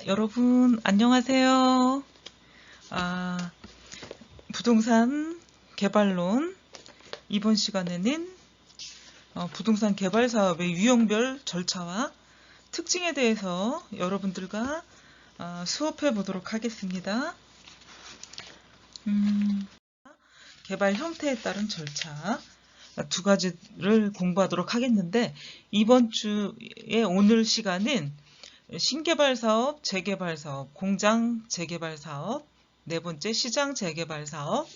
여러분, 안녕하세요. 부동산 개발론. 이번 시간에는 부동산 개발 사업의 유형별 절차와 특징에 대해서 여러분들과 수업해 보도록 하겠습니다. 개발 형태에 따른 절차 두 가지를 공부하도록 하겠는데, 이번 주에 오늘 시간은 신개발 사업, 재개발 사업, 공장 재개발 사업, 네 번째 시장 재개발 사업,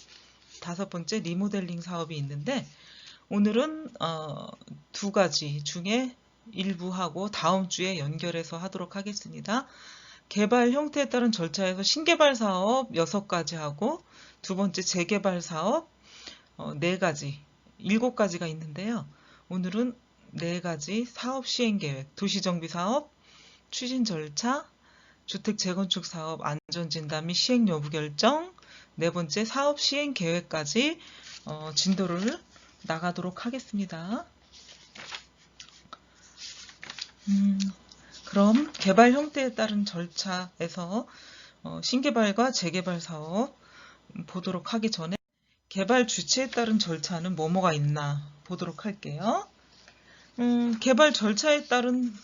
다섯 번째 리모델링 사업이 있는데, 오늘은 두 가지 중에 일부하고 다음 주에 연결해서 하도록 하겠습니다. 개발 형태에 따른 절차에서 신개발 사업 6가지 하고, 두 번째 재개발 사업 4가지, 7가지가 있는데요. 오늘은 4가지 사업 시행 계획, 도시정비 사업, 추진 절차, 주택 재건축 사업 안전진단 및 시행 여부 결정, 네 번째 사업 시행 계획까지 진도를 나가도록 하겠습니다. 그럼 개발 형태에 따른 절차에서 신개발과 재개발 사업 보도록 하기 전에 개발 주체에 따른 절차는 뭐가 있나 보도록 할게요. 개발 절차에 따른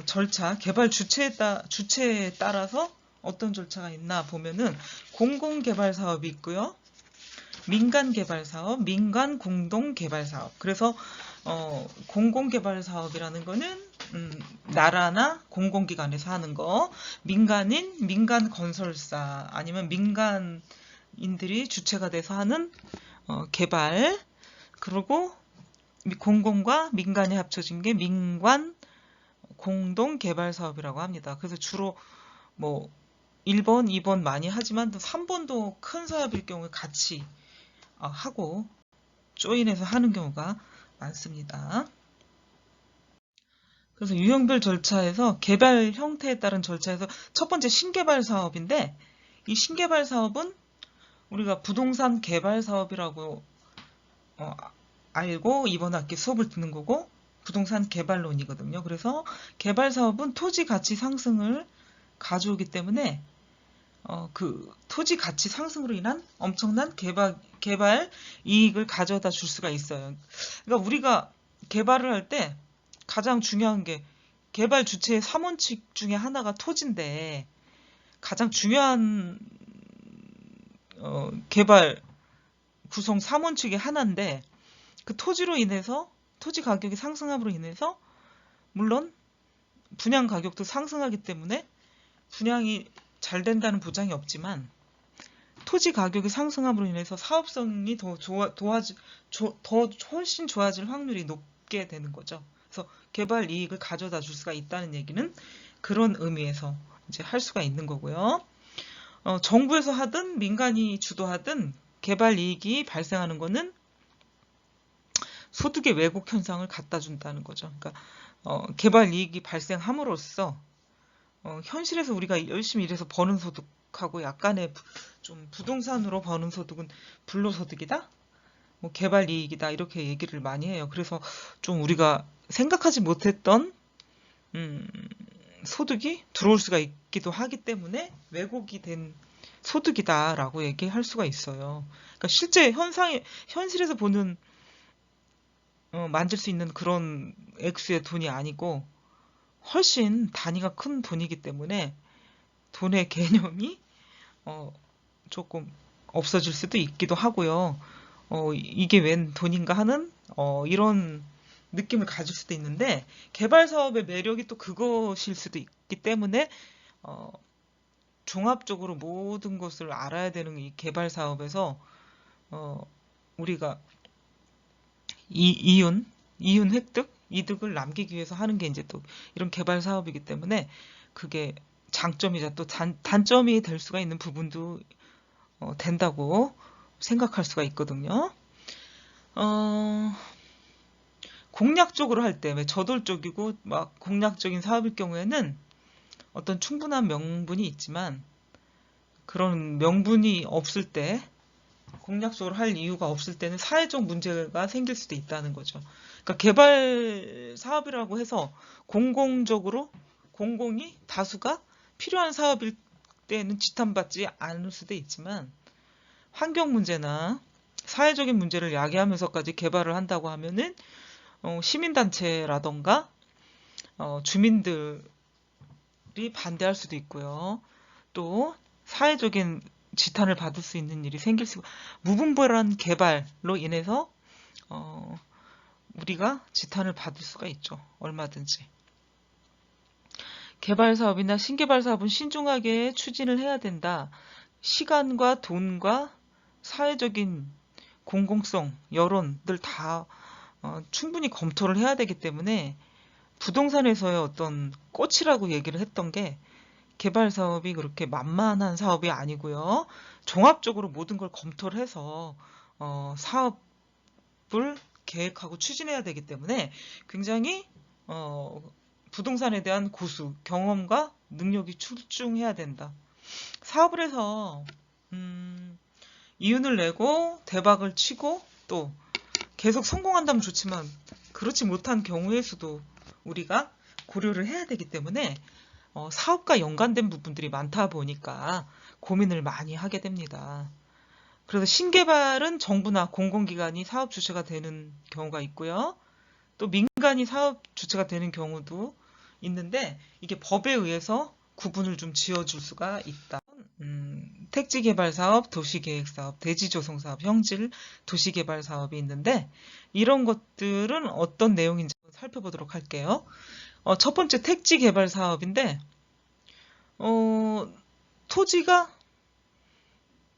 절차, 개발 주체에 따라서 어떤 절차가 있나 보면은 공공개발 사업이 있고요. 민간개발 사업, 민간 공동개발 사업. 그래서 공공개발 사업이라는 거는 나라나 공공기관에서 하는 거, 민간인, 민간 건설사 아니면 민간인들이 주체가 돼서 하는 개발, 그리고 공공과 민간이 합쳐진 게 민관 공동 개발 사업이라고 합니다. 그래서 주로 1번, 2번 많이 하지만 또 3번도 큰 사업일 경우에 같이 하고 조인해서 하는 경우가 많습니다. 그래서 유형별 절차에서 개발 형태에 따른 절차에서 첫 번째 신개발 사업인데, 이 신개발 사업은 우리가 부동산 개발 사업이라고 알고 이번 학기 수업을 듣는 거고, 부동산 개발론이거든요. 그래서 개발 사업은 토지 가치 상승을 가져오기 때문에 그 토지 가치 상승으로 인한 엄청난 개발 이익을 가져다 줄 수가 있어요. 그러니까 우리가 개발을 할 때 가장 중요한 게 개발 주체의 3원칙 중에 하나가 토지인데, 가장 중요한 개발 구성 3원칙의 하나인데, 그 토지로 인해서 토지 가격이 상승함으로 인해서 물론 분양 가격도 상승하기 때문에 분양이 잘 된다는 보장이 없지만, 토지 가격이 상승함으로 인해서 사업성이 더 훨씬 좋아질 확률이 높게 되는 거죠. 그래서 개발 이익을 가져다 줄 수가 있다는 얘기는 그런 의미에서 이제 할 수가 있는 거고요. 정부에서 하든 민간이 주도하든 개발 이익이 발생하는 거는 소득의 왜곡 현상을 갖다 준다는 거죠. 그러니까 개발 이익이 발생함으로써 현실에서 우리가 열심히 일해서 버는 소득하고 약간의 좀 부동산으로 버는 소득은 불로소득이다? 개발 이익이다, 이렇게 얘기를 많이 해요. 그래서 좀 우리가 생각하지 못했던 소득이 들어올 수가 있기도 하기 때문에 왜곡이 된 소득이다라고 얘기할 수가 있어요. 그러니까 실제 현실에서 보는 만질 수 있는 그런 액수의 돈이 아니고 훨씬 단위가 큰 돈이기 때문에 돈의 개념이 조금 없어질 수도 있기도 하고요. 이게 웬 돈인가 하는 이런 느낌을 가질 수도 있는데, 개발 사업의 매력이 또 그것일 수도 있기 때문에 종합적으로 모든 것을 알아야 되는 이 개발 사업에서 우리가 이윤 획득, 이득을 남기기 위해서 하는 게 이제 또 이런 개발 사업이기 때문에 그게 장점이자 또 단점이 될 수가 있는 부분도 된다고 생각할 수가 있거든요. 공략적으로 할 때, 왜 저돌적이고 막 공략적인 사업일 경우에는 어떤 충분한 명분이 있지만, 그런 명분이 없을 때, 공략적으로 할 이유가 없을 때는 사회적 문제가 생길 수도 있다는 거죠. 그러니까 개발 사업이라고 해서 공공적으로 공공이 다수가 필요한 사업일 때는 지탄받지 않을 수도 있지만 환경 문제나 사회적인 문제를 야기하면서까지 개발을 한다고 하면은 시민단체라던가 주민들이 반대할 수도 있고요. 또 사회적인 지탄을 받을 수 있는 일이 생길 수, 무분별한 개발로 인해서 우리가 지탄을 받을 수가 있죠. 얼마든지. 개발 사업이나 신개발 사업은 신중하게 추진을 해야 된다. 시간과 돈과 사회적인 공공성, 여론들 다 충분히 검토를 해야 되기 때문에 부동산에서의 어떤 꽃이라고 얘기를 했던 게 개발 사업이 그렇게 만만한 사업이 아니고요. 종합적으로 모든 걸 검토를 해서 사업을 계획하고 추진해야 되기 때문에 굉장히 부동산에 대한 고수, 경험과 능력이 출중해야 된다. 사업을 해서 이윤을 내고 대박을 치고 또 계속 성공한다면 좋지만 그렇지 못한 경우의 수도 우리가 고려를 해야 되기 때문에 사업과 연관된 부분들이 많다 보니까 고민을 많이 하게 됩니다. 그래서 신개발은 정부나 공공기관이 사업 주체가 되는 경우가 있고요. 또 민간이 사업 주체가 되는 경우도 있는데 이게 법에 의해서 구분을 좀 지어줄 수가 있다. 택지개발사업, 도시계획사업, 대지조성사업, 형질, 도시개발사업이 있는데 이런 것들은 어떤 내용인지 살펴보도록 할게요. 첫 번째 택지개발사업인데 토지가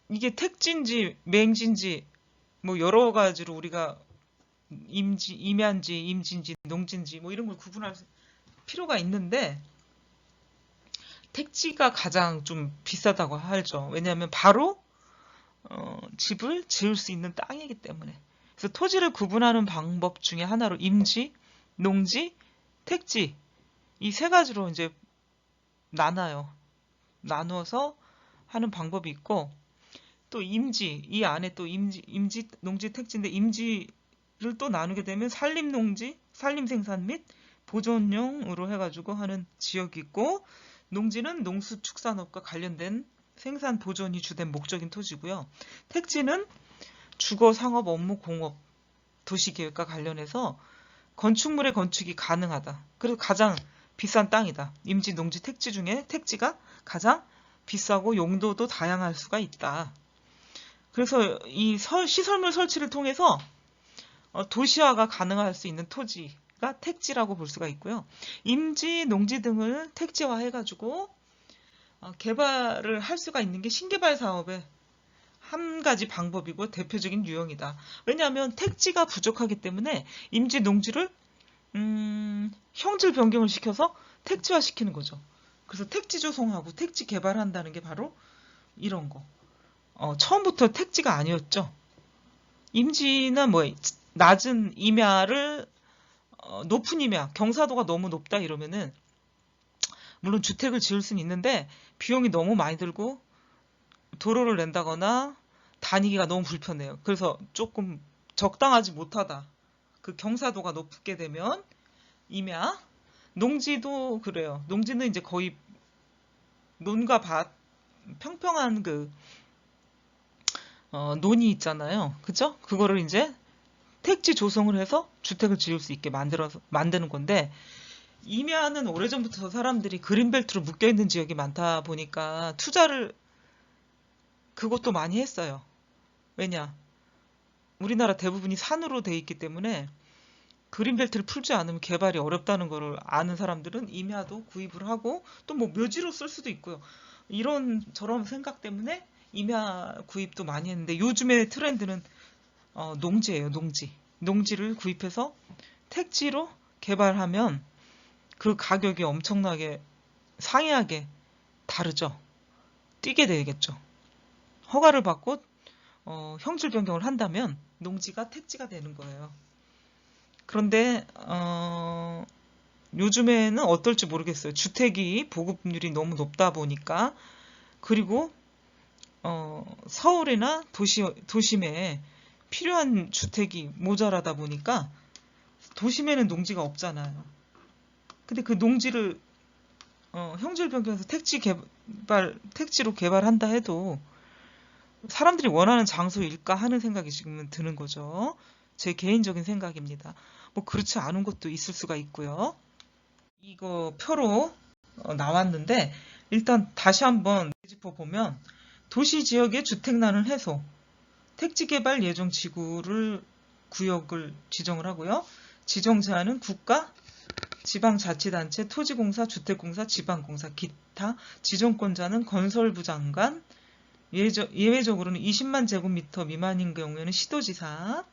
이게 택지인지 맹지인지 뭐 여러 가지로 우리가 임야인지 임지인지 농지인지 뭐 이런 걸 구분할 필요가 있는데 택지가 가장 좀 비싸다고 하죠. 왜냐하면 바로 집을 지을 수 있는 땅이기 때문에. 그래서 토지를 구분하는 방법 중에 하나로 임지, 농지, 택지 이 세 가지로 이제 나누어서 하는 방법이 있고 또 임지 이 안에 또 임지, 농지, 택지인데 임지를 또 나누게 되면 산림농지, 산림생산 및 보존용으로 해가지고 하는 지역이 있고 농지는 농수축산업과 관련된 생산 보존이 주된 목적인 토지고요. 택지는 주거, 상업, 업무, 공업, 도시계획과 관련해서 건축물의 건축이 가능하다. 그리고 가장 비싼 땅이다. 임지, 농지, 택지 중에 택지가 가장 비싸고 용도도 다양할 수가 있다. 그래서 이 시설물 설치를 통해서 도시화가 가능할 수 있는 토지가 택지라고 볼 수가 있고요. 임지, 농지 등을 택지화해가지고 개발을 할 수가 있는 게 신개발 사업의 한 가지 방법이고 대표적인 유형이다. 왜냐하면 택지가 부족하기 때문에 임지, 농지를 형질 변경을 시켜서 택지화시키는 거죠. 그래서 택지 조성하고 택지 개발한다는 게 바로 이런 거. 처음부터 택지가 아니었죠. 임지나 뭐 낮은 임야를 높은 임야, 경사도가 너무 높다 이러면은 물론 주택을 지을 수는 있는데 비용이 너무 많이 들고 도로를 낸다거나 다니기가 너무 불편해요. 그래서 조금 적당하지 못하다. 그 경사도가 높게 되면 임야, 농지도 그래요. 농지는 이제 거의 논과 밭, 평평한 그 논이 있잖아요. 그죠? 그거를 이제 택지 조성을 해서 주택을 지을 수 있게 만드는 건데 임야는 오래전부터 사람들이 그린벨트로 묶여있는 지역이 많다 보니까 투자를 그것도 많이 했어요. 왜냐? 우리나라 대부분이 산으로 돼 있기 때문에 그린벨트를 풀지 않으면 개발이 어렵다는 것을 아는 사람들은 임야도 구입을 하고 또 뭐 묘지로 쓸 수도 있고요. 이런 저런 생각 때문에 임야 구입도 많이 했는데 요즘의 트렌드는 농지예요. 농지를 구입해서 택지로 개발하면 그 가격이 엄청나게 상이하게 다르죠. 뛰게 되겠죠. 허가를 받고 형질 변경을 한다면 농지가 택지가 되는 거예요. 그런데 요즘에는 어떨지 모르겠어요. 주택이 보급률이 너무 높다 보니까 그리고 서울이나 도심에 필요한 주택이 모자라다 보니까 도심에는 농지가 없잖아요. 근데 그 농지를 형질 변경해서 택지로 개발한다 해도 사람들이 원하는 장소일까 하는 생각이 지금은 드는 거죠. 제 개인적인 생각입니다. 뭐 그렇지 않은 것도 있을 수가 있고요. 이거 표로 나왔는데 일단 다시 한번 짚어보면 도시 지역의 주택난을 해소, 택지개발 예정 지구를 구역을 지정을 하고요. 지정 제한은 국가, 지방자치단체, 토지공사, 주택공사, 지방공사, 기타, 지정권자는 건설부 장관, 예외적으로는 20만 제곱미터 미만인 경우에는 시도지사,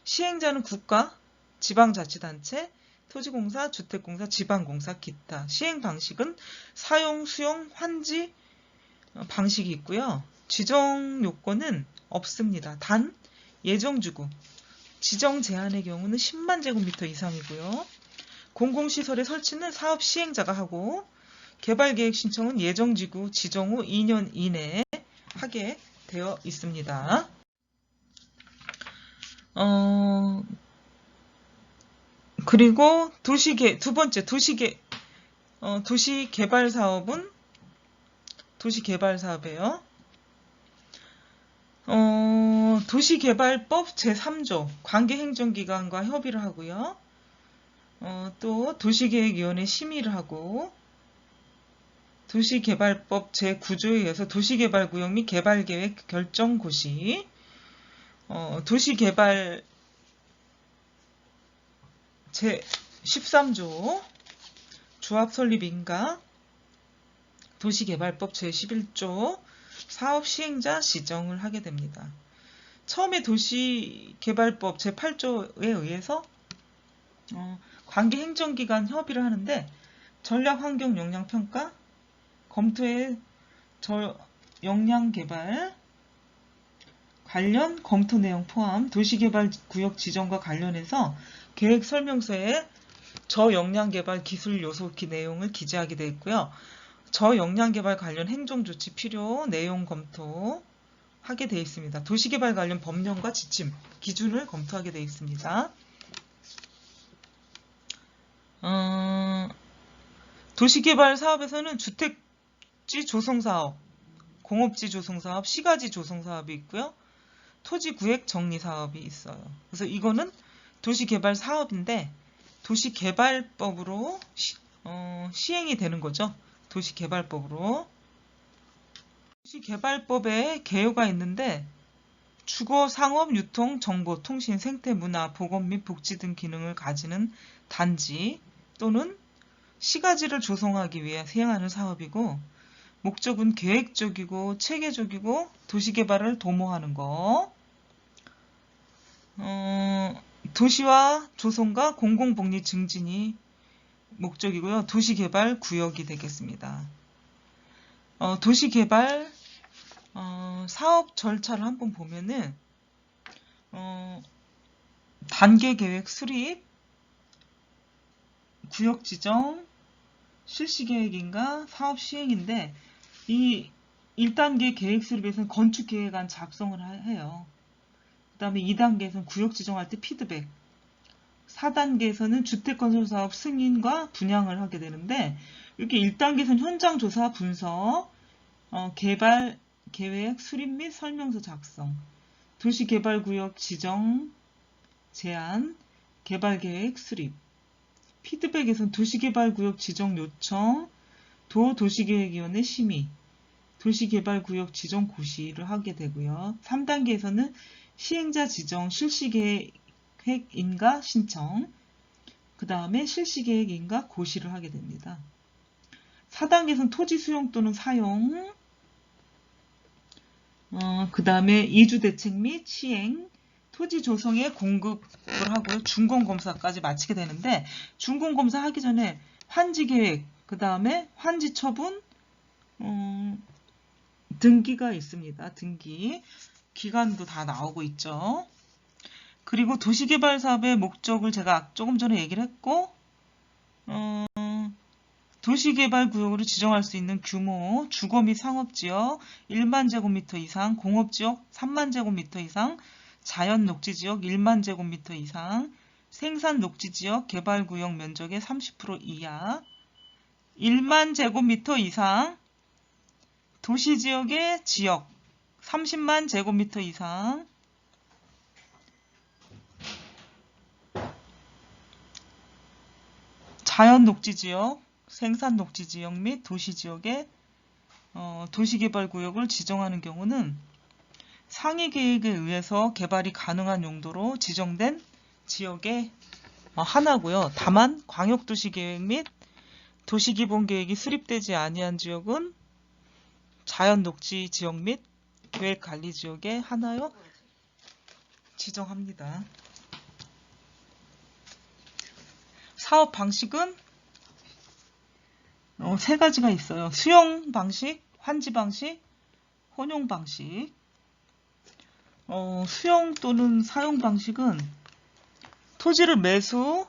시행자는 국가, 지방자치단체, 토지공사, 주택공사, 지방공사, 기타. 시행 방식은 사용, 수용, 환지 방식이 있고요. 지정 요건은 없습니다. 단 예정지구, 지정 제한의 경우는 10만 제곱미터 이상이고요. 공공시설의 설치는 사업 시행자가 하고 개발계획 신청은 예정지구 지정 후 2년 이내에 하게 되어 있습니다. 그리고 두 번째 도시개발 사업이에요. 도시개발법 제3조 관계행정기관과 협의를 하고요. 또 도시계획위원회 심의를 하고 도시개발법 제9조에 의해서 도시개발구역 및 개발계획 결정고시, 도시개발 제13조 조합설립인가, 도시개발법 제11조 사업시행자 지정을 하게 됩니다. 처음에 도시개발법 제8조에 의해서 관계행정기관 협의를 하는데 전략환경영향평가, 검토의 역량개발 관련 검토 내용 포함 도시개발구역 지정과 관련해서 계획설명서에 저역량개발 기술 요소 내용을 기재하게 되어 있고요. 저역량개발 관련 행정조치 필요 내용 검토하게 되어 있습니다. 도시개발 관련 법령과 지침, 기준을 검토하게 되어 있습니다. 도시개발 사업에서는 주택지 조성사업, 공업지 조성사업, 시가지 조성사업이 있고요. 토지구획 정리사업이 있어요. 그래서 이거는 도시개발 사업인데 도시개발법으로 시행이 되는 거죠. 도시개발법으로. 도시개발법에 개요가 있는데 주거, 상업, 유통, 정보, 통신, 생태, 문화, 보건 및 복지 등 기능을 가지는 단지 또는 시가지를 조성하기 위해 시행하는 사업이고 목적은 계획적이고 체계적이고 도시개발을 도모하는 거. 도시화 조성과 공공복리 증진이 목적이고요. 도시개발 구역이 되겠습니다. 도시개발 사업 절차를 한번 보면은 단계계획 수립, 구역 지정, 실시계획인가 사업 시행인데 이 1단계 계획 수립에서는 건축계획안 작성을 해요. 그 다음에 2단계에서는 구역 지정할 때 피드백, 4단계에서는 주택건설사업 승인과 분양을 하게 되는데 이렇게 1단계에서는 현장조사 분석, 개발 계획 수립 및 설명서 작성, 도시개발구역 지정 제안, 개발계획 수립, 피드백에서는 도시개발구역 지정 요청, 도시계획위원회 심의, 도시개발구역 지정 고시를 하게 되고요. 3단계에서는 시행자 지정 실시계획인가 신청, 그 다음에 실시계획인가 고시를 하게 됩니다. 4단계에서는 토지 수용 또는 사용, 그 다음에 이주대책 및 시행, 토지 조성에 공급을 하고요. 준공검사까지 마치게 되는데 준공검사 하기 전에 환지계획, 그 다음에 환지처분, 등기가 있습니다. 등기. 기간도 다 나오고 있죠. 그리고 도시개발 사업의 목적을 제가 조금 전에 얘기를 했고 도시개발 구역으로 지정할 수 있는 규모, 주거 및 상업지역 1만 제곱미터 이상, 공업지역 3만 제곱미터 이상, 자연 녹지지역 1만 제곱미터 이상, 생산 녹지지역 개발구역 면적의 30% 이하, 1만 제곱미터 이상, 도시지역의 지역 30만 제곱미터 이상, 자연 녹지지역, 생산 녹지지역 및 도시지역의 도시개발구역을 지정하는 경우는 상위계획에 의해서 개발이 가능한 용도로 지정된 지역의 하나고요. 다만 광역도시계획 및 도시기본계획이 수립되지 아니한 지역은 자연녹지지역 및 계획관리지역의 하나요 지정합니다. 사업 방식은 세 가지가 있어요. 수용 방식, 환지 방식, 혼용 방식. 수용 또는 사용 방식은 토지를 매수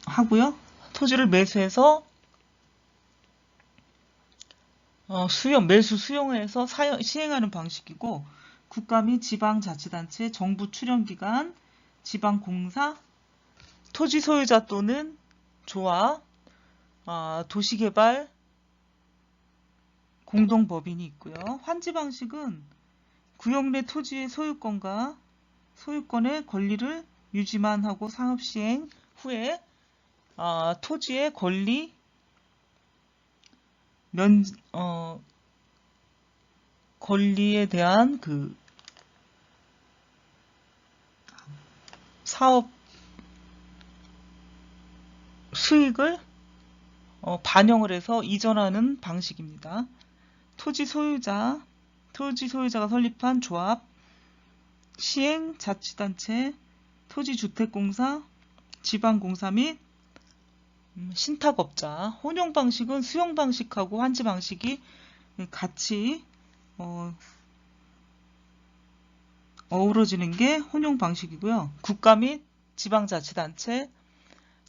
하고요. 토지를 매수해서 매수 수용해서 시행하는 방식이고, 국가 및 지방자치단체, 정부 출연기관, 지방공사, 토지 소유자 또는 조합, 도시개발 공동법인이 있고요. 환지 방식은 구역 내 토지의 소유권과 소유권의 권리를 유지만 하고 사업 시행 후에 토지의 권리 권리에 대한 그 사업 수익을 반영을 해서 이전하는 방식입니다. 토지 소유자가 설립한 조합, 시행 자치단체, 토지주택공사, 지방공사 및 신탁업자. 혼용 방식은 수용 방식하고 환지 방식이 같이 어우러지는 게 혼용 방식이고요. 국가 및 지방자치단체,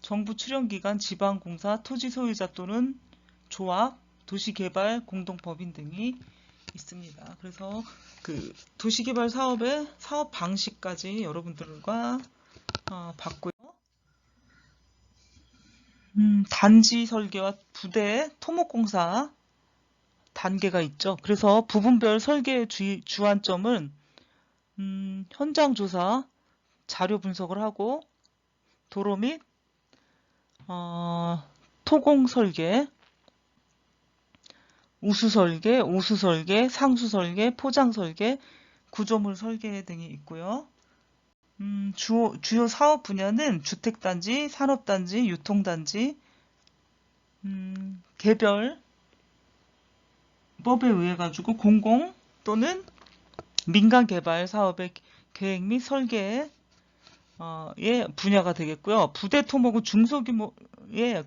정부 출연기관, 지방공사, 토지 소유자 또는 조합, 도시개발 공동법인 등이 있습니다. 그래서 그 도시개발 사업의 사업 방식까지 여러분들과 봤고요. 단지 설계와 부대 토목공사 단계가 있죠. 그래서 부분별 설계의 주안점은 현장 조사, 자료 분석을 하고 도로 및 토공 설계, 우수 설계, 오수 설계, 상수 설계, 포장 설계, 구조물 설계 등이 있고요. 주요 사업 분야는 주택단지, 산업단지, 유통단지, 개별 법에 의해 가지고 공공 또는 민간 개발 사업의 계획 및 설계의 분야가 되겠고요. 부대 토목은 중소규모의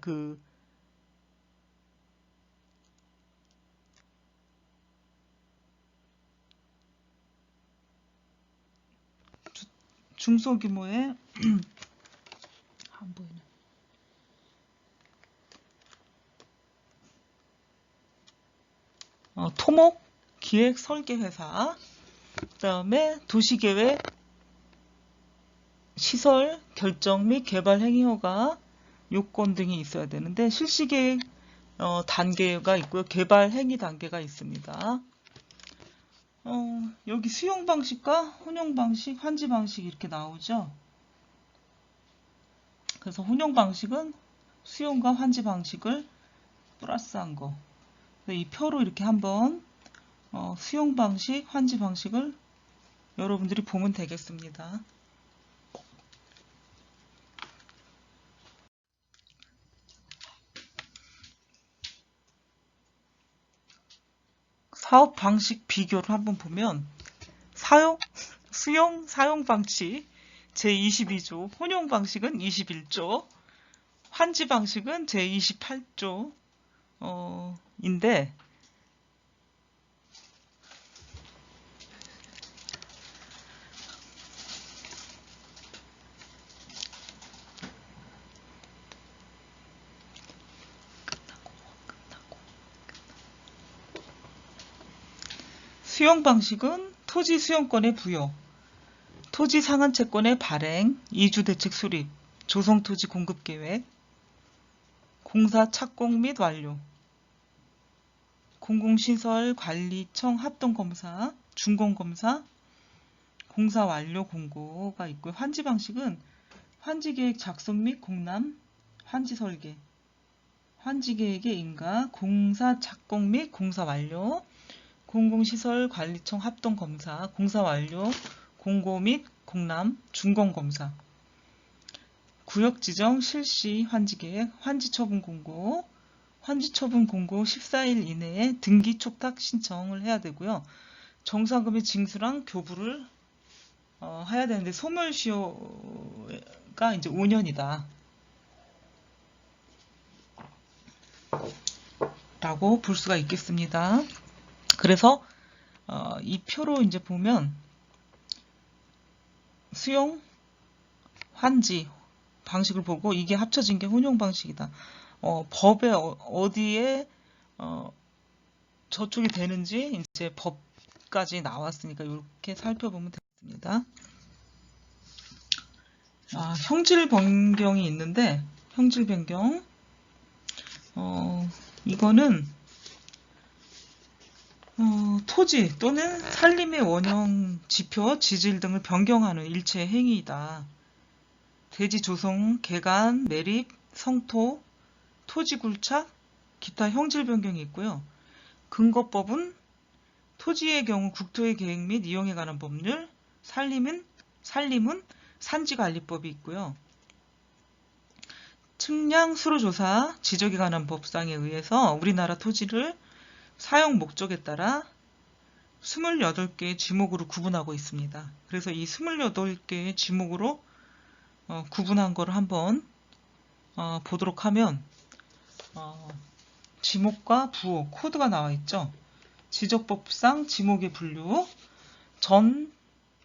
중소규모의 안 보이네. 토목 기획 설계 회사, 그다음에 도시계획 시설 결정 및 개발 행위 허가 요건 등이 있어야 되는데 실시계획 단계가 있고요. 개발 행위 단계가 있습니다. 여기 수용 방식과 혼용 방식, 환지 방식 이렇게 나오죠. 그래서 혼용 방식은 수용과 환지 방식을 플러스한 거. 이 표로 이렇게 한번 수용 방식, 환지 방식을 여러분들이 보면 되겠습니다. 사업 방식 비교를 한번 보면 수용, 사용 방식 제22조, 혼용 방식은 21조, 환지 방식은 제28조 인데 수용 방식은 토지 수용권의 부여, 토지 상한채권의 발행, 이주대책 수립, 조성토지 공급계획, 공사 착공 및 완료, 공공시설관리청 합동검사, 준공검사, 공사 완료 공고가 있고요. 환지 방식은 환지계획 작성 및 공람, 환지 설계, 환지계획의 인가, 공사 착공 및 공사 완료, 공공시설관리청 합동검사, 공사 완료, 공고 및 공람, 준공검사, 구역지정 실시 환지계획, 환지처분 공고, 환지처분 공고 14일 이내에 등기 촉탁 신청을 해야 되고요. 정상금의 징수랑 교부를 해야 되는데 소멸시효가 이제 5년이다 라고 볼 수가 있겠습니다. 그래서 이 표로 이제 보면 수용, 환지 방식을 보고 이게 합쳐진 게 혼용 방식이다. 법에 어디에 저촉이 되는지 이제 법까지 나왔으니까 이렇게 살펴보면 되겠습니다. 형질 변경이 있는데 형질 변경 이거는 토지 또는 산림의 원형 지표, 지질 등을 변경하는 일체 행위이다. 대지 조성, 개간, 매립, 성토, 토지 굴착, 기타 형질 변경이 있고요. 근거법은 토지의 경우 국토의 계획 및 이용에 관한 법률, 산림은 산지관리법이 있고요. 측량 수로조사, 지적에 관한 법상에 의해서 우리나라 토지를 사용 목적에 따라 28개의 지목으로 구분하고 있습니다. 그래서 이 28개의 지목으로 구분한 거를 한번 보도록 하면 지목과 부호, 코드가 나와 있죠. 지적법상 지목의 분류, 전,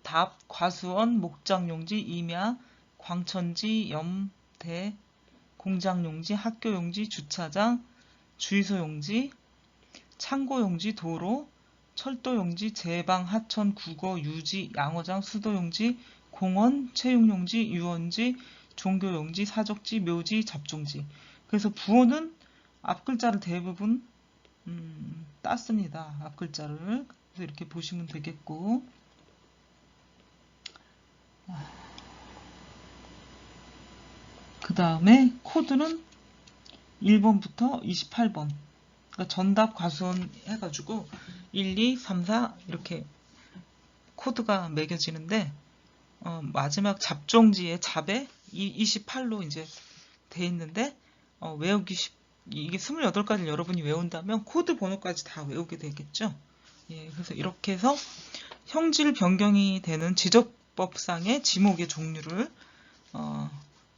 답, 과수원, 목장용지, 임야, 광천지, 염, 대, 공장용지, 학교용지, 주차장, 주유소용지, 창고용지, 도로, 철도용지, 제방, 하천, 국어, 유지, 양어장, 수도용지, 공원, 체육용지, 유원지, 종교용지, 사적지, 묘지, 잡종지. 그래서 부호는 앞글자를 대부분 땄습니다. 앞글자를. 그래서 이렇게 보시면 되겠고, 그 다음에 코드는 1번부터 28번. 그러니까 전답 과수원 해가지고 1, 2, 3, 4 이렇게 코드가 매겨지는데 마지막 잡종지의 잡에 28로 이제 돼 있는데 외우기 이게 28가지를 여러분이 외운다면 코드 번호까지 다 외우게 되겠죠. 예, 그래서 이렇게 해서 형질 변경이 되는 지적법상의 지목의 종류를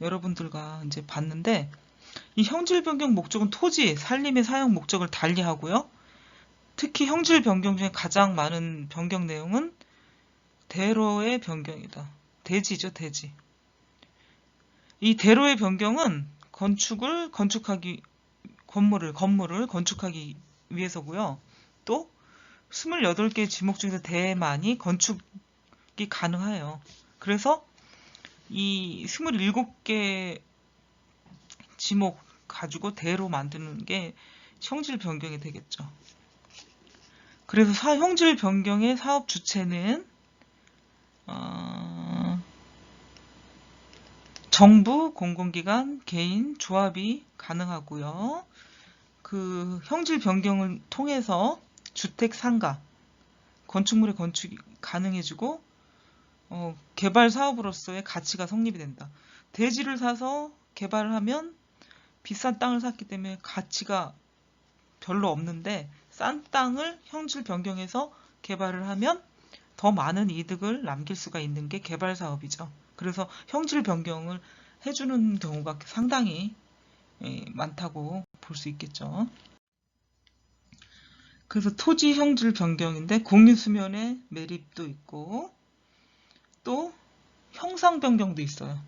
여러분들과 이제 봤는데, 이 형질 변경 목적은 토지, 산림의 사용 목적을 달리하고요. 특히 형질 변경 중에 가장 많은 변경 내용은 대로의 변경이다. 대지죠, 대지. 이 대로의 변경은 건물을 건축하기 위해서고요. 또 28개의 지목 중에서 대만이 건축이 가능해요. 그래서 이 27개 지목 가지고 대로 만드는 게 형질 변경이 되겠죠. 그래서 형질 변경의 사업 주체는 정부, 공공기관, 개인, 조합이 가능하고요. 그 형질 변경을 통해서 주택 상가, 건축물의 건축이 가능해지고 개발 사업으로서의 가치가 성립이 된다. 대지를 사서 개발을 하면 비싼 땅을 샀기 때문에 가치가 별로 없는데 싼 땅을 형질 변경해서 개발을 하면 더 많은 이득을 남길 수가 있는 게 개발 사업이죠. 그래서 형질 변경을 해주는 경우가 상당히 많다고 볼 수 있겠죠. 그래서 토지 형질 변경인데 공유수면의 매립도 있고 또 형상 변경도 있어요.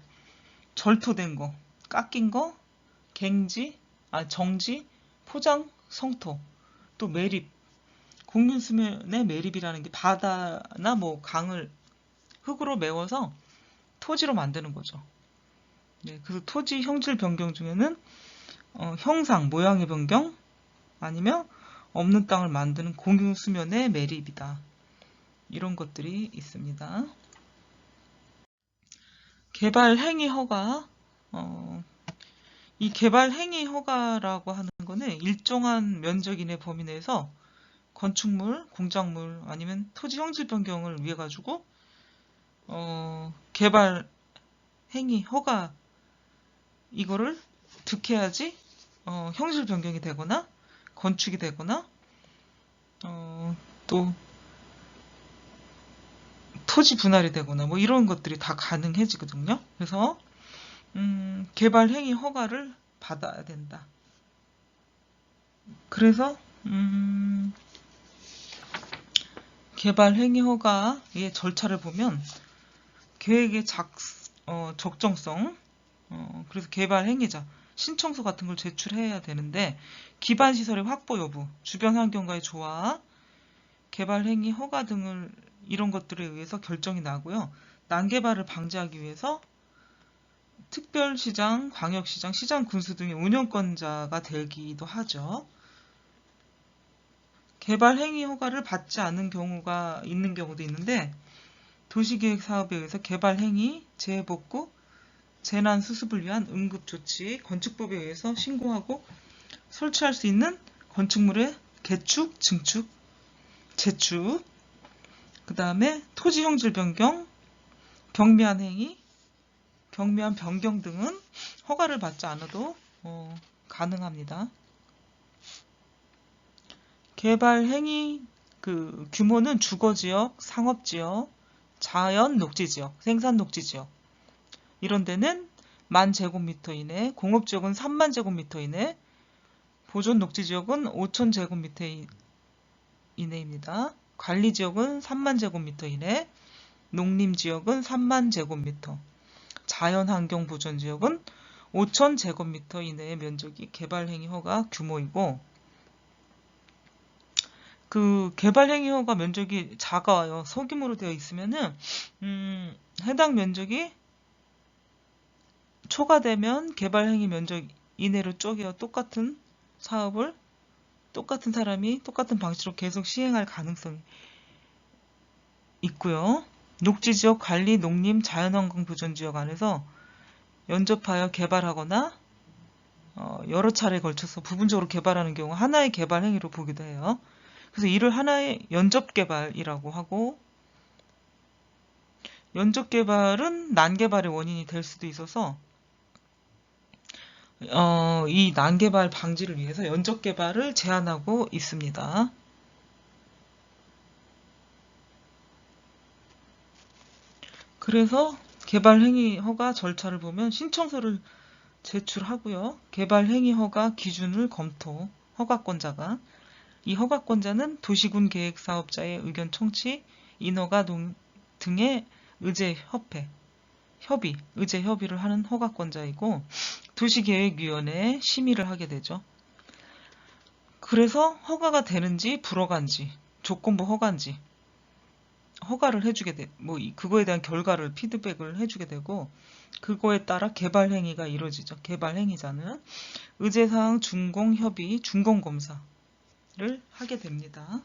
절토된 거, 깎인 거, 정지, 포장, 성토, 또 매립. 공유수면의 매립이라는 게 바다나 뭐 강을 흙으로 메워서 토지로 만드는 거죠. 네, 그래서 토지 형질 변경 중에는 형상, 모양의 변경 아니면 없는 땅을 만드는 공유 수면의 매립이다. 이런 것들이 있습니다. 개발 행위 허가, 이 개발 행위 허가라고 하는 거는 일정한 면적 이내 범위 내에서 건축물, 공작물 아니면 토지 형질 변경을 위해 가지고 개발 행위 허가 이거를 득해야지 형질 변경이 되거나 건축이 되거나 또 토지 분할이 되거나 뭐 이런 것들이 다 가능해지거든요. 그래서 개발 행위 허가를 받아야 된다. 그래서 개발 행위 허가의 절차를 보면 계획의 적정성, 그래서 개발 행위자 신청서 같은 걸 제출해야 되는데 기반 시설의 확보 여부, 주변 환경과의 조화, 개발 행위 허가 등을 이런 것들에 의해서 결정이 나고요. 난개발을 방지하기 위해서 특별시장, 광역시장, 시장 군수 등의 운영권자가 되기도 하죠. 개발 행위 허가를 받지 않은 경우가 있는 경우도 있는데 도시계획 사업에 의해서 개발 행위, 재복구, 재난 수습을 위한 응급조치, 건축법에 의해서 신고하고 설치할 수 있는 건축물의 개축, 증축, 재축, 그 다음에 토지 형질 변경, 경미한 행위, 경미한 변경 등은 허가를 받지 않아도 가능합니다. 개발 행위 규모는 주거지역, 상업지역, 자연 녹지지역, 생산 녹지지역 이런 데는 10,000제곱미터 이내, 공업지역은 30,000제곱미터 이내, 보존 녹지지역은 5,000제곱미터 이내입니다. 관리지역은 30,000제곱미터 이내, 농림지역은 30,000제곱미터, 자연환경보전지역은 5,000제곱미터 이내의 면적이 개발행위 허가 규모이고 그 개발행위 허가 면적이 작아요. 소규모로 되어 있으면은 해당 면적이 초과되면 개발행위 면적 이내로 쪼개어 똑같은 사업을 똑같은 사람이 똑같은 방식으로 계속 시행할 가능성이 있고요. 녹지지역 관리, 농림, 자연환경 보존지역 안에서 연접하여 개발하거나 여러 차례에 걸쳐서 부분적으로 개발하는 경우 하나의 개발 행위로 보기도 해요. 그래서 이를 하나의 연접개발이라고 하고 연접개발은 난개발의 원인이 될 수도 있어서 이 난개발 방지를 위해서 연접개발을 제한하고 있습니다. 그래서 개발행위 허가 절차를 보면 신청서를 제출하고요. 개발행위 허가 기준을 검토, 허가권자가. 이 허가권자는 도시군 계획 사업자의 의견 청취, 인허가 등의 의제 협의를 하는 허가권자이고 도시계획위원회에 심의를 하게 되죠. 그래서 허가가 되는지 불허가인지 조건부 허가인지 허가를 해주게 돼, 그거에 대한 결과를 피드백을 해주게 되고 그거에 따라 개발 행위가 이루어지죠. 개발 행위자는 의제사항 준공 협의, 준공 검사를 하게 됩니다.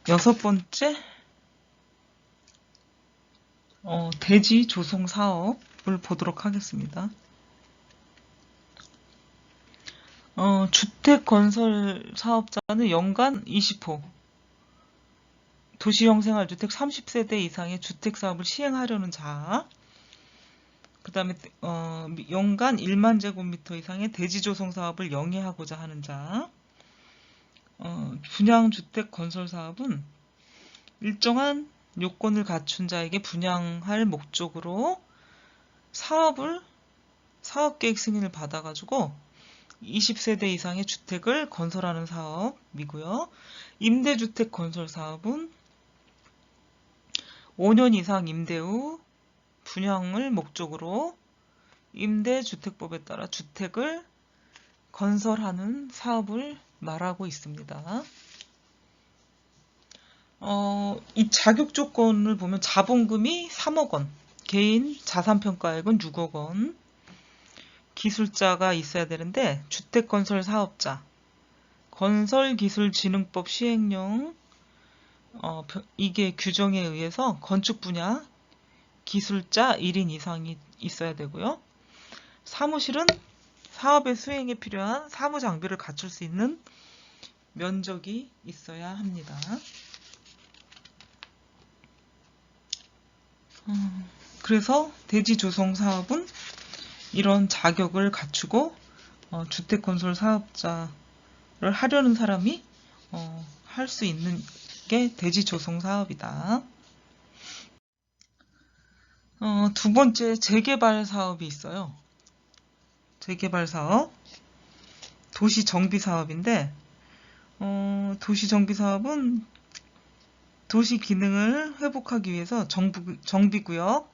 여섯 번째, 대지 조성 사업을 보도록 하겠습니다. 주택 건설 사업자는 연간 20호, 도시형 생활주택 30세대 이상의 주택 사업을 시행하려는 자, 그 다음에 연간 1만 제곱미터 이상의 대지 조성 사업을 영위하고자 하는 자, 분양주택 건설 사업은 일정한 요건을 갖춘 자에게 분양할 목적으로 사업계획 승인을 받아가지고 20세대 이상의 주택을 건설하는 사업이고요. 임대주택 건설 사업은 5년 이상 임대 후 분양을 목적으로 임대주택법에 따라 주택을 건설하는 사업을 말하고 있습니다. 이 자격 조건을 보면 자본금이 3억 원, 개인 자산평가액은 6억 원, 기술자가 있어야 되는데 주택건설 사업자, 건설기술진흥법 시행령 이게 규정에 의해서 건축 분야 기술자 1인 이상이 있어야 되고요. 사무실은 사업의 수행에 필요한 사무 장비를 갖출 수 있는 면적이 있어야 합니다. 그래서 대지 조성 사업은 이런 자격을 갖추고 주택건설 사업자를 하려는 사람이 할 수 있는 게 대지 조성 사업이다. 두 번째 재개발 사업이 있어요. 재개발 사업, 도시 정비 사업인데 도시 정비 사업은 도시 기능을 회복하기 위해서 정비구역,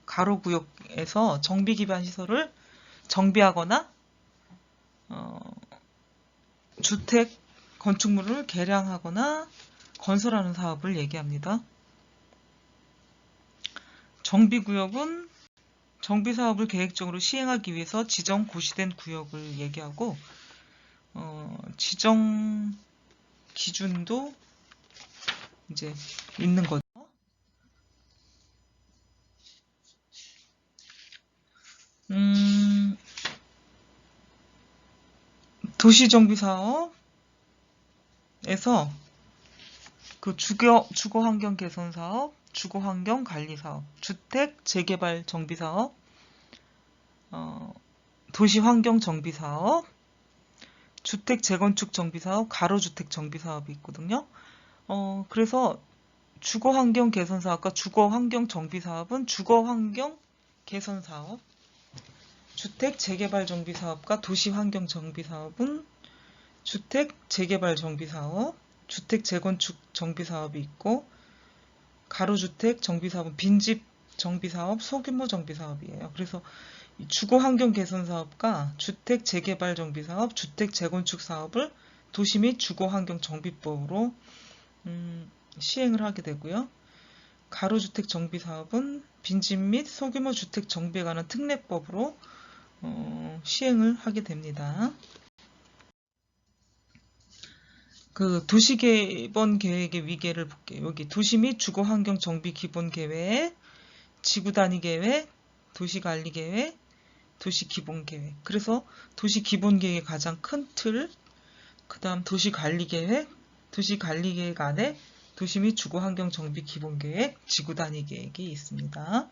가로구역에서 정비 기반 시설을 정비하거나 주택 건축물을 개량하거나 건설하는 사업을 얘기합니다. 정비구역은 정비사업을 계획적으로 시행하기 위해서 지정 고시된 구역을 얘기하고 지정 기준도 이제 있는 거죠. 도시정비사업에서 그 주거환경 개선사업, 주거환경 관리사업, 주택 재개발 정비사업, 도시환경 정비사업, 주택 재건축 정비사업, 가로주택 정비사업이 있거든요. 그래서 주거환경 개선사업과 주거환경 정비사업은 주거환경 개선사업, 주택 재개발 정비사업과 도시환경 정비사업은 주택 재개발 정비사업, 주택 재건축 정비사업이 있고 가로주택 정비사업은 빈집 정비사업, 소규모 정비사업이에요. 그래서 주거환경 개선사업과 주택 재개발 정비사업, 주택 재건축 사업을 도시 및 주거환경 정비법으로 시행을 하게 되고요. 가로주택 정비사업은 빈집 및 소규모 주택 정비에 관한 특례법으로 시행을 하게 됩니다. 그 도시개번 계획의 위계를 볼게요. 여기 도시 및 주거환경 정비 기본 계획, 지구 단위 계획, 도시 관리 계획, 도시 기본 계획. 그래서 도시 기본 계획의 가장 큰 틀, 그 다음 도시 관리 계획, 도시 관리 계획 안에 도시 및 주거환경 정비 기본 계획, 지구 단위 계획이 있습니다.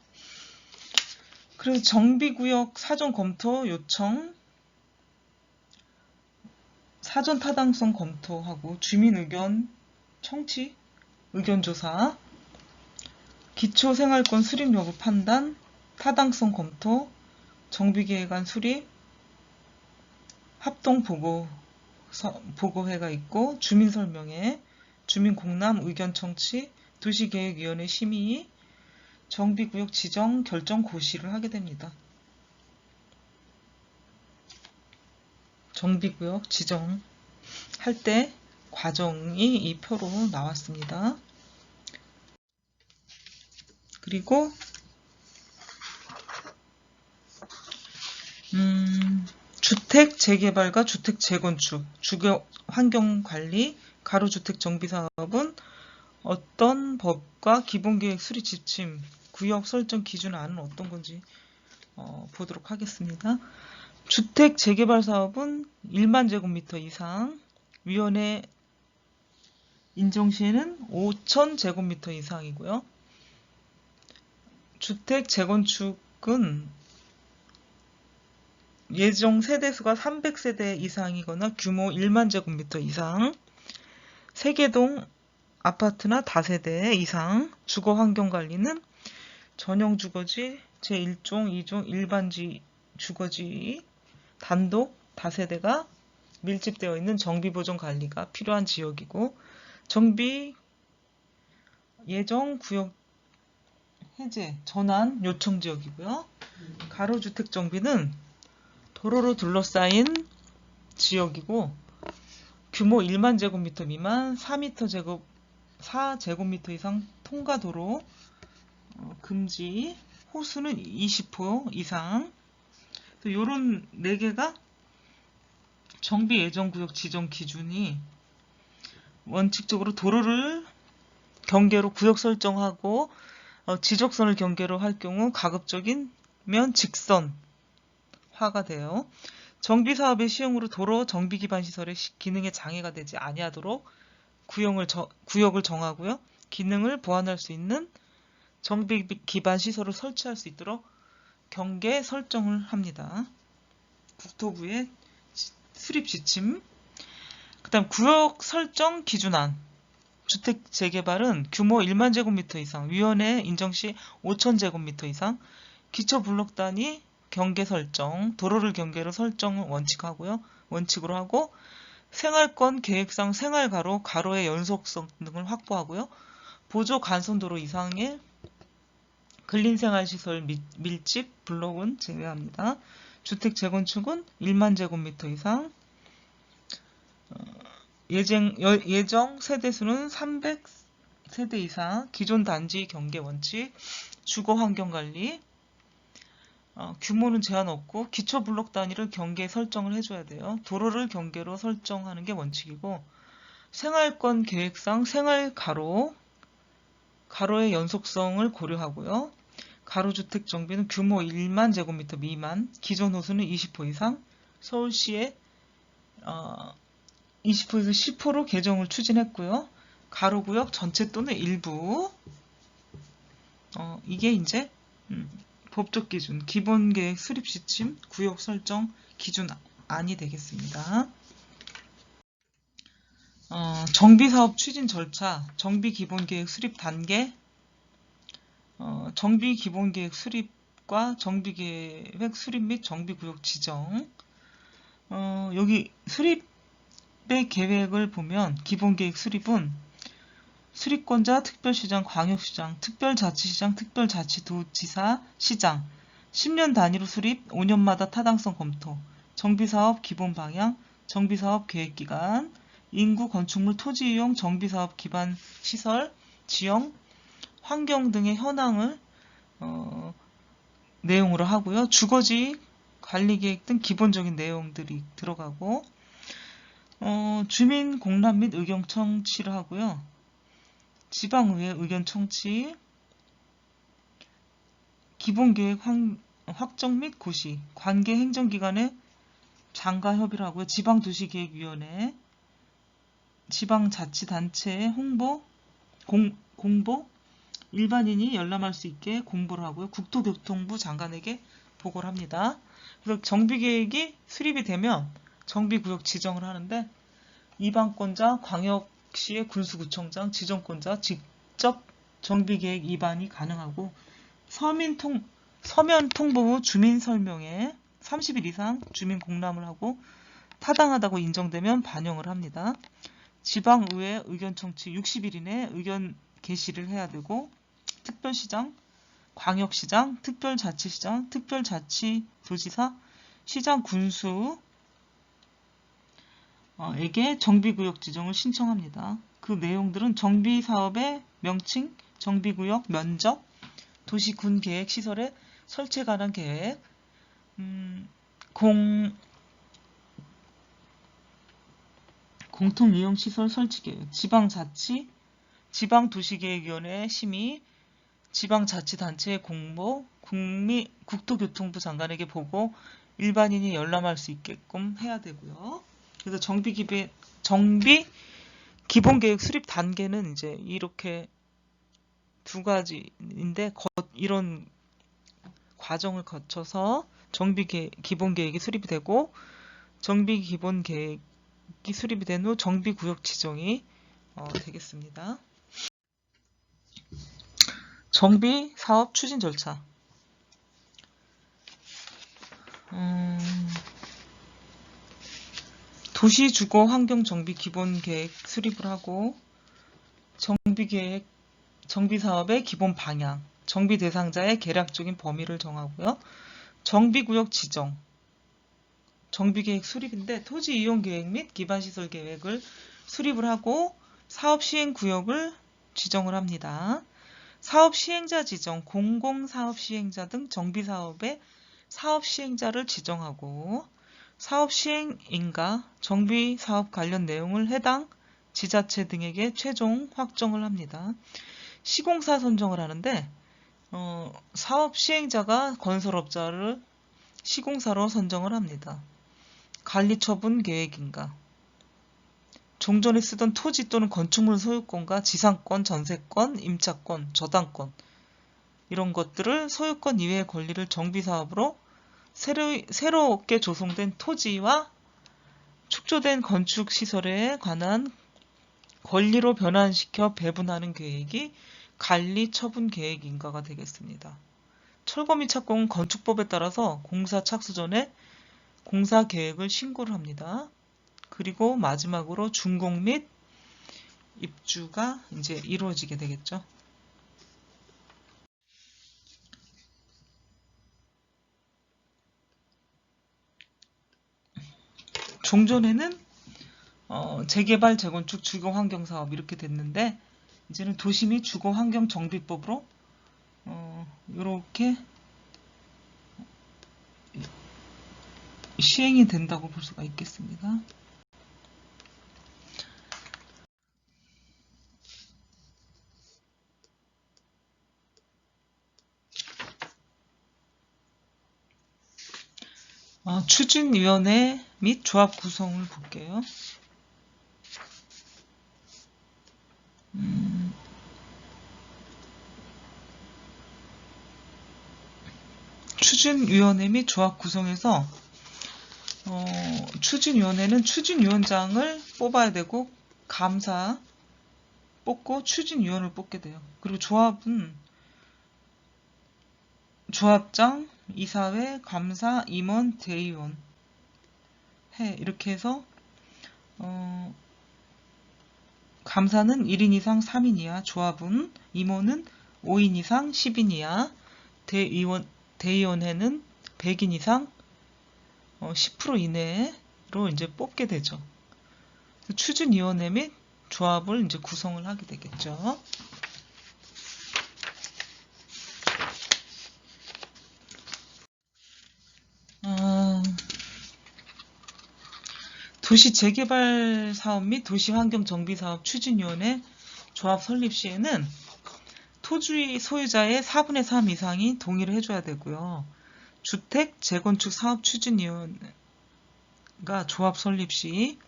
그리고 정비구역 사전 검토 요청, 사전 타당성 검토하고 주민 의견 청취, 의견 조사, 기초생활권 수립 여부 판단, 타당성 검토, 정비계획안 수립, 합동 보고회가 있고 주민 설명회, 주민 공람 의견 청취, 도시계획위원회 심의, 정비구역 지정 결정 고시를 하게 됩니다. 정비구역 지정할 때 과정이 이 표로 나왔습니다. 그리고 주택 재개발과 주택 재건축, 주거 환경관리, 가로주택 정비사업은 어떤 법과 기본계획 수립 지침, 구역 설정 기준안은 어떤 건지 보도록 하겠습니다. 주택 재개발 사업은 1만 제곱미터 이상, 위원회 인정 시에는 5천 제곱미터 이상이고요. 주택 재건축은 예정 세대수가 300세대 이상이거나 규모 1만 제곱미터 이상, 세개동 아파트나 다세대 이상, 주거환경관리는 전용주거지, 제1종, 2종, 일반지 주거지, 단독, 다세대가 밀집되어 있는 정비보존 관리가 필요한 지역이고, 정비 예정 구역 해제, 전환 요청 지역이고요. 가로주택 정비는 도로로 둘러싸인 지역이고 규모 1만 제곱미터 미만 4m 제곱 4제곱미터 이상 통과도로 금지, 호수는 20호 이상. 요런 4개가 정비 예정구역 지정 기준이 원칙적으로 도로를 경계로 구역 설정하고 지적선을 경계로 할 경우 가급적이면 직선화가 돼요. 정비사업의 시행으로 도로 정비 기반 시설의 기능에 장애가 되지 아니하도록 구역을 정하고요. 기능을 보완할 수 있는 정비 기반 시설을 설치할 수 있도록 경계 설정을 합니다. 국토부의 수립 지침. 그다음 구역 설정 기준안. 주택 재개발은 규모 1만 제곱미터 이상, 위원회 인정 시 5천 제곱미터 이상, 기초 블록 단위 경계 설정, 도로를 경계로 설정 원칙으로 하고, 생활권 계획상 생활가로, 가로의 연속성 등을 확보하고요. 보조 간선도로 이상의 근린생활시설 밀집 블록은 제외합니다. 주택 재건축은 1만 제곱미터 이상, 예정 세대수는 300세대 이상, 기존 단지 경계 원칙, 주거 환경 관리, 규모는 제한 없고 기초 블록 단위를 경계 설정을 해줘야 돼요. 도로를 경계로 설정하는 게 원칙이고, 생활권 계획상 생활 가로의 연속성을 고려하고요. 가로주택 정비는 규모 1만 제곱미터 미만, 기존 호수는 20호 이상, 서울시에 20호에서 10호로 개정을 추진했고요. 가로구역 전체 또는 일부, 이게 이제 법적 기준, 기본계획 수립 지침, 구역 설정 기준안이 되겠습니다. 정비사업 추진 절차, 정비기본계획 수립 단계, 정비기본계획 수립과 정비계획 수립 및 정비구역 지정. 여기 수립의 계획을 보면 기본계획 수립은 수립권자 특별시장, 광역시장, 특별자치시장, 특별자치도지사, 시장, 10년 단위로 수립, 5년마다 타당성 검토, 정비사업 기본 방향, 정비사업 계획기간, 인구, 건축물, 토지 이용, 정비사업 기반 시설, 지형, 환경 등의 현황을 내용으로 하고요. 주거지 관리계획 등 기본적인 내용들이 들어가고, 주민 공람 및 의견 청취를 하고요. 지방의회 의견 청취, 기본계획 확정 및 고시, 관계 행정기관의 장과 협의를 하고요. 지방도시계획위원회, 지방자치단체의 공보, 일반인이 열람할 수 있게 공보를 하고요. 국토교통부 장관에게 보고를 합니다. 그래서 정비계획이 수립이 되면 정비구역 지정을 하는데, 이방권자, 광역시의 군수구청장, 지정권자 직접 정비계획 입안이 가능하고, 서면 통보 후 주민 설명회 30일 이상 주민 공람을 하고 타당하다고 인정되면 반영을 합니다. 지방의회 의견 청취 60일 이내 의견 게시를 해야 되고, 특별시장, 광역시장, 특별자치시장, 특별자치도지사, 시장 군수에게 정비구역 지정을 신청합니다. 그 내용들은 정비사업의 명칭, 정비구역 면적, 도시군 계획 시설의 설치에 관한 계획, 공통이용시설 설치계획, 지방자치, 지방도시계획위원회 심의, 지방자치단체의 공모, 국토교통부 장관에게 보고, 일반인이 열람할 수 있게끔 해야 되고요. 그래서 정비 기본계획 수립 단계는 이제 이렇게 두 가지인데, 이런 과정을 거쳐서 기본계획이 수립이 되고, 정비 기본계획이 수립이 된 후 정비구역 지정이 되겠습니다. 정비사업 추진 절차. 도시주거 환경정비 기본계획 수립을 하고, 정비사업의 기본 방향, 정비 대상자의 계략적인 범위를 정하고요. 정비구역 지정, 정비계획 수립인데 토지 이용 계획 및 기반시설 계획을 수립을 하고 사업 시행 구역을 지정을 합니다. 사업 시행자 지정, 공공사업 시행자 등 정비사업의 사업 시행자를 지정하고 사업 시행인가 정비사업 관련 내용을 해당 지자체 등에게 최종 확정을 합니다. 시공사 선정을 하는데 사업 시행자가 건설업자를 시공사로 선정을 합니다. 관리처분 계획인가 종전에 쓰던 토지 또는 건축물 소유권과 지상권, 전세권, 임차권, 저당권 이런 것들을 소유권 이외의 권리를 정비사업으로 새롭게 조성된 토지와 축조된 건축시설에 관한 권리로 변환시켜 배분하는 계획이 관리처분 계획인가가 되겠습니다. 철거 및 착공은 건축법에 따라서 공사 착수 전에 공사 계획을 신고를 합니다. 그리고 마지막으로 준공 및 입주가 이제 이루어지게 되겠죠. 종전에는 재개발, 재건축, 주거환경사업 이렇게 됐는데 이제는 도시 및 주거환경정비법으로 이렇게 시행이 된다고 볼 수가 있겠습니다. 추진위원회 및 조합 구성을 볼게요. 추진위원회 및 조합 구성에서 추진위원회는 추진위원장을 뽑아야 되고 감사 뽑고 추진위원을 뽑게 돼요. 그리고 조합은 조합장, 이사회, 감사, 임원, 대의원 이렇게 해서 감사는 1인 이상 3인 이하, 조합은 임원은 5인 이상 10인 이하, 대의원회는 100인 이상 10% 이내로 이제 뽑게 되죠. 추진위원회 및 조합을 이제 구성을 하게 되겠죠. 도시 재개발 사업 및 도시환경정비사업 추진위원회 조합 설립 시에는 토지 소유자의 4분의 3 이상이 동의를 해줘야 되고요. 주택 재건축 사업 추진위원회가 조합 설립 시에는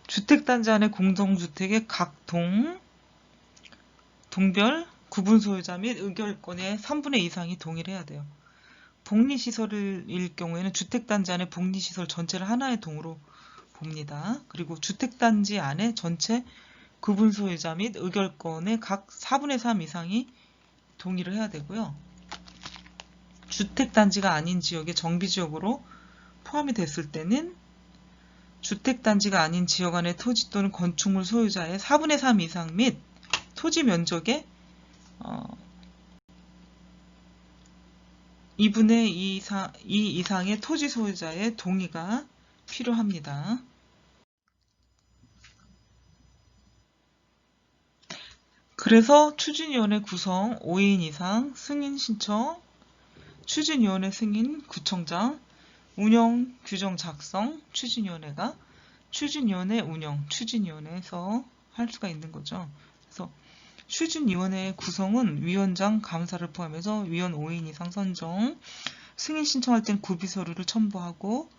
주택단지 안의 공동주택의 각 동별 구분 소유자 및 의결권의 3분의 2 이상이 동의를 해야 돼요. 복리시설일 경우에는 주택단지 안에 복리시설 전체를 하나의 동으로 봅니다. 그리고 주택단지 안에 전체 구분 소유자 및 의결권의 각 4분의 3 이상이 동의를 해야 되고요. 주택단지가 아닌 지역의 정비지역으로 포함이 됐을 때는 주택단지가 아닌 지역 안의 토지 또는 건축물 소유자의 4분의 3 이상 및 토지 면적의 2분의 2 이상의 토지 소유자의 동의가 필요합니다. 그래서 추진위원회 구성 5인 이상, 승인 신청, 추진위원회 승인 구청장, 운영 규정 작성, 추진위원회가 추진위원회 운영, 추진위원회에서 할 수가 있는 거죠. 그래서 추진위원회 구성은 위원장, 감사를 포함해서 위원 5인 이상 선정, 승인 신청할 때는 구비서류를 첨부하고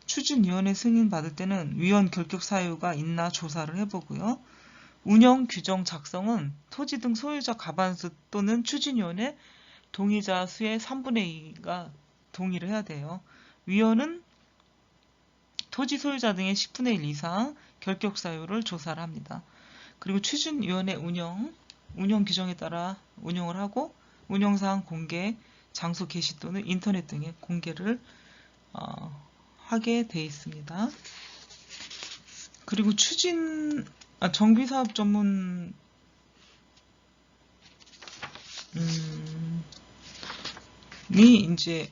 추진위원회 승인 받을 때는 위원 결격 사유가 있나 조사를 해보고요. 운영 규정 작성은 토지 등 소유자 과반수 또는 추진위원회 동의자 수의 3분의 2가 동의를 해야 돼요. 위원은 토지 소유자 등의 10분의 1 이상 결격 사유를 조사를 합니다. 그리고 추진위원회 운영 규정에 따라 운영을 하고 운영사항 공개, 장소 게시 또는 인터넷 등의 공개를 하게 돼 있습니다. 그리고 정비사업 전문 이제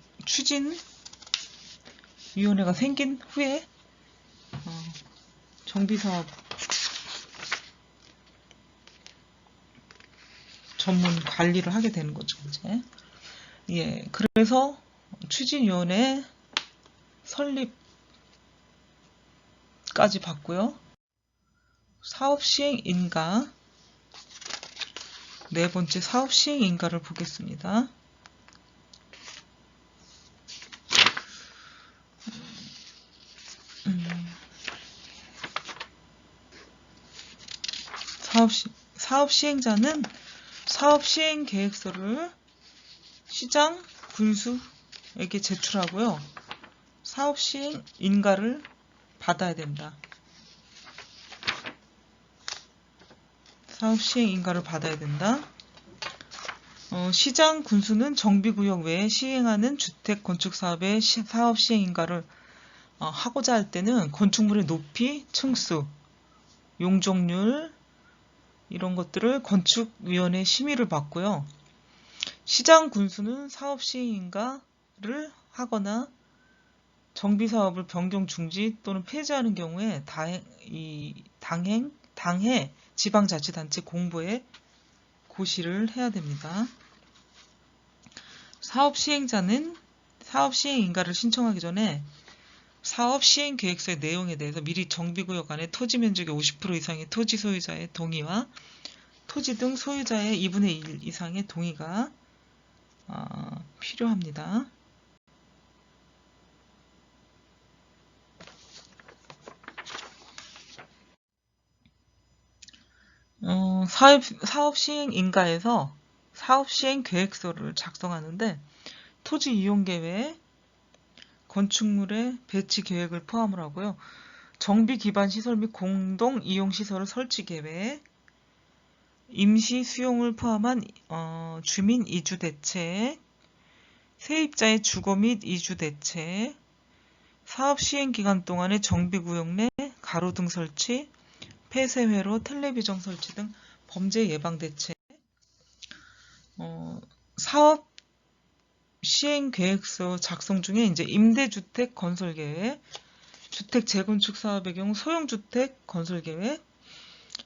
추진위원회가 생긴 후에 정비사업 전문 관리를 하게 되는 거죠, 이제. 예, 그래서 추진위원회 설립까지 봤고요. 사업시행 인가, 네 번째 사업시행 인가를 보겠습니다. 사업시행자는 사업시행계획서를 시장, 군수에게 제출하고요. 사업시행 인가를 받아야 됩니다. 사업시행 인가를 받아야 된다. 시장, 군수는 정비구역 외에 시행하는 주택 건축사업의 사업시행 인가를 하고자 할 때는 건축물의 높이, 층수, 용적률 이런 것들을 건축위원회 심의를 받고요. 시장, 군수는 사업시행 인가를 하거나 정비사업을 변경, 중지 또는 폐지하는 경우에 당해 지방자치단체 공보에 고시를 해야 됩니다. 사업시행자는 사업시행 인가를 신청하기 전에 사업시행계획서의 내용에 대해서 미리 정비구역 안에 토지 면적의 50% 이상의 토지 소유자의 동의와 토지 등 소유자의 2분의 1 이상의 동의가 필요합니다. 사업시행 인가에서 사업시행 계획서를 작성하는데 토지 이용 계획, 건축물의 배치 계획을 포함을 하고요. 정비 기반 시설 및 공동 이용 시설의 설치 계획, 임시 수용을 포함한 주민 이주 대책, 세입자의 주거 및 이주 대책, 사업 시행 기간 동안의 정비구역 내 가로등 설치, 폐쇄회로, 텔레비전 설치 등 범죄 예방 대책, 사업 시행 계획서 작성 중에 이제 임대주택 건설 계획, 주택 재건축 사업의 경우 소형주택 건설 계획,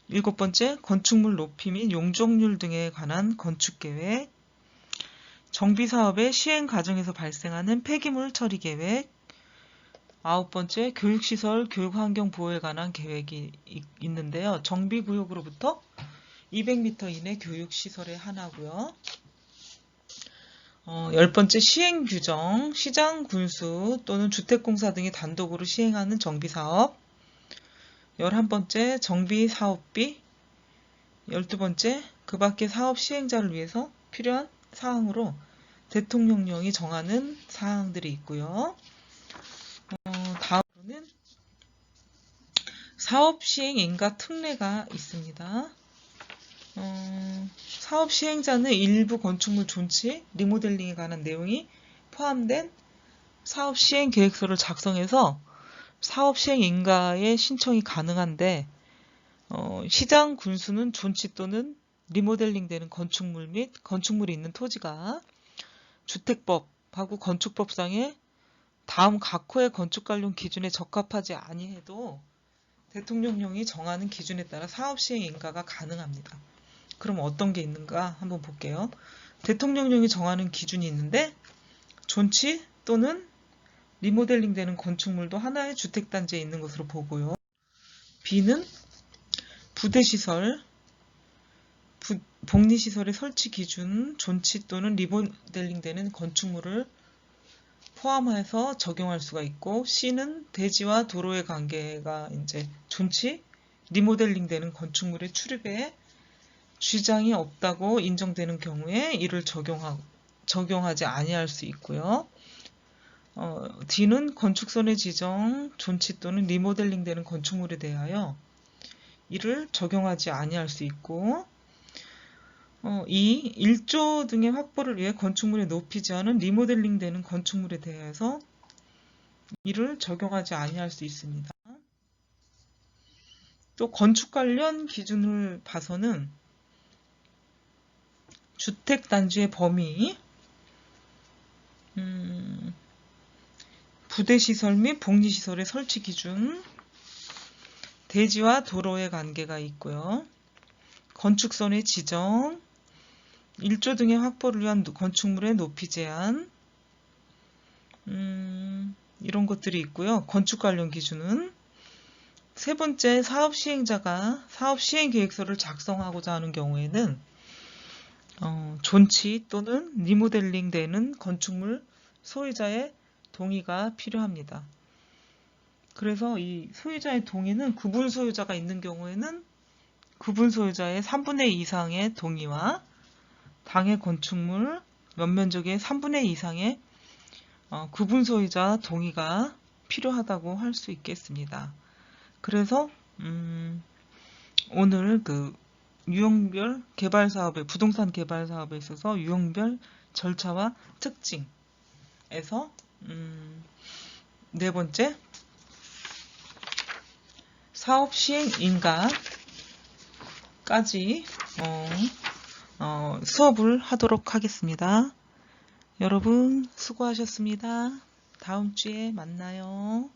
7번째 건축물 높이 및 용적률 등에 관한 건축 계획, 정비사업의 시행 과정에서 발생하는 폐기물 처리 계획, 9번째 교육시설 교육환경 보호에 관한 계획이 있는데요. 정비구역으로부터 200m 이내 교육시설에 한하고요. 10번째 시행규정, 시장, 군수 또는 주택공사 등이 단독으로 시행하는 정비사업, 11번째 정비사업비, 12번째 그 밖의 사업 시행자를 위해서 필요한 사항으로 대통령령이 정하는 사항들이 있고요. 다음으로는 사업 시행 인가 특례가 있습니다. 사업 시행자는 일부 건축물 존치, 리모델링에 관한 내용이 포함된 사업 시행 계획서를 작성해서 사업 시행 인가의 신청이 가능한데 시장, 군수는 존치 또는 리모델링 되는 건축물 및 건축물이 있는 토지가 주택법하고 건축법상의 다음 각 호의 건축 관련 기준에 적합하지 아니해도 대통령령이 정하는 기준에 따라 사업 시행 인가가 가능합니다. 그럼 어떤 게 있는가 한번 볼게요. 대통령령이 정하는 기준이 있는데 존치 또는 리모델링 되는 건축물도 하나의 주택단지에 있는 것으로 보고요. B는 부대시설, 복리시설의 설치 기준, 존치 또는 리모델링 되는 건축물을 포함해서 적용할 수가 있고, C는 대지와 도로의 관계가 이제 존치, 리모델링 되는 건축물의 출입에 지장이 없다고 인정되는 경우에 이를 적용하지 아니할 수 있고요. D는 건축선의 지정, 존치 또는 리모델링 되는 건축물에 대하여 이를 적용하지 아니할 수 있고, E. 1조 등의 확보를 위해 건축물의 높이 제한은 리모델링 되는 건축물에 대해서 이를 적용하지 아니할 수 있습니다. 또 건축 관련 기준을 봐서는 주택단지의 범위, 부대시설 및 복리시설의 설치 기준, 대지와 도로의 관계가 있고요. 건축선의 지정, 일조 등의 확보를 위한 건축물의 높이 제한, 이런 것들이 있고요. 건축 관련 기준은 세 번째, 사업 시행자가 사업 시행 계획서를 작성하고자 하는 경우에는 존치 또는 리모델링 되는 건축물 소유자의 동의가 필요합니다. 그래서 이 소유자의 동의는 구분 소유자가 있는 경우에는 구분 소유자의 3분의 2 이상의 동의와 당해 건축물 면면적의 3분의 2 이상의 구분 소유자 동의가 필요하다고 할 수 있겠습니다. 그래서 오늘 그 유형별 개발 사업에 부동산 개발 사업에 있어서 유형별 절차와 특징에서 네 번째 사업 시행 인가까지 수업을 하도록 하겠습니다. 여러분 수고하셨습니다. 다음 주에 만나요.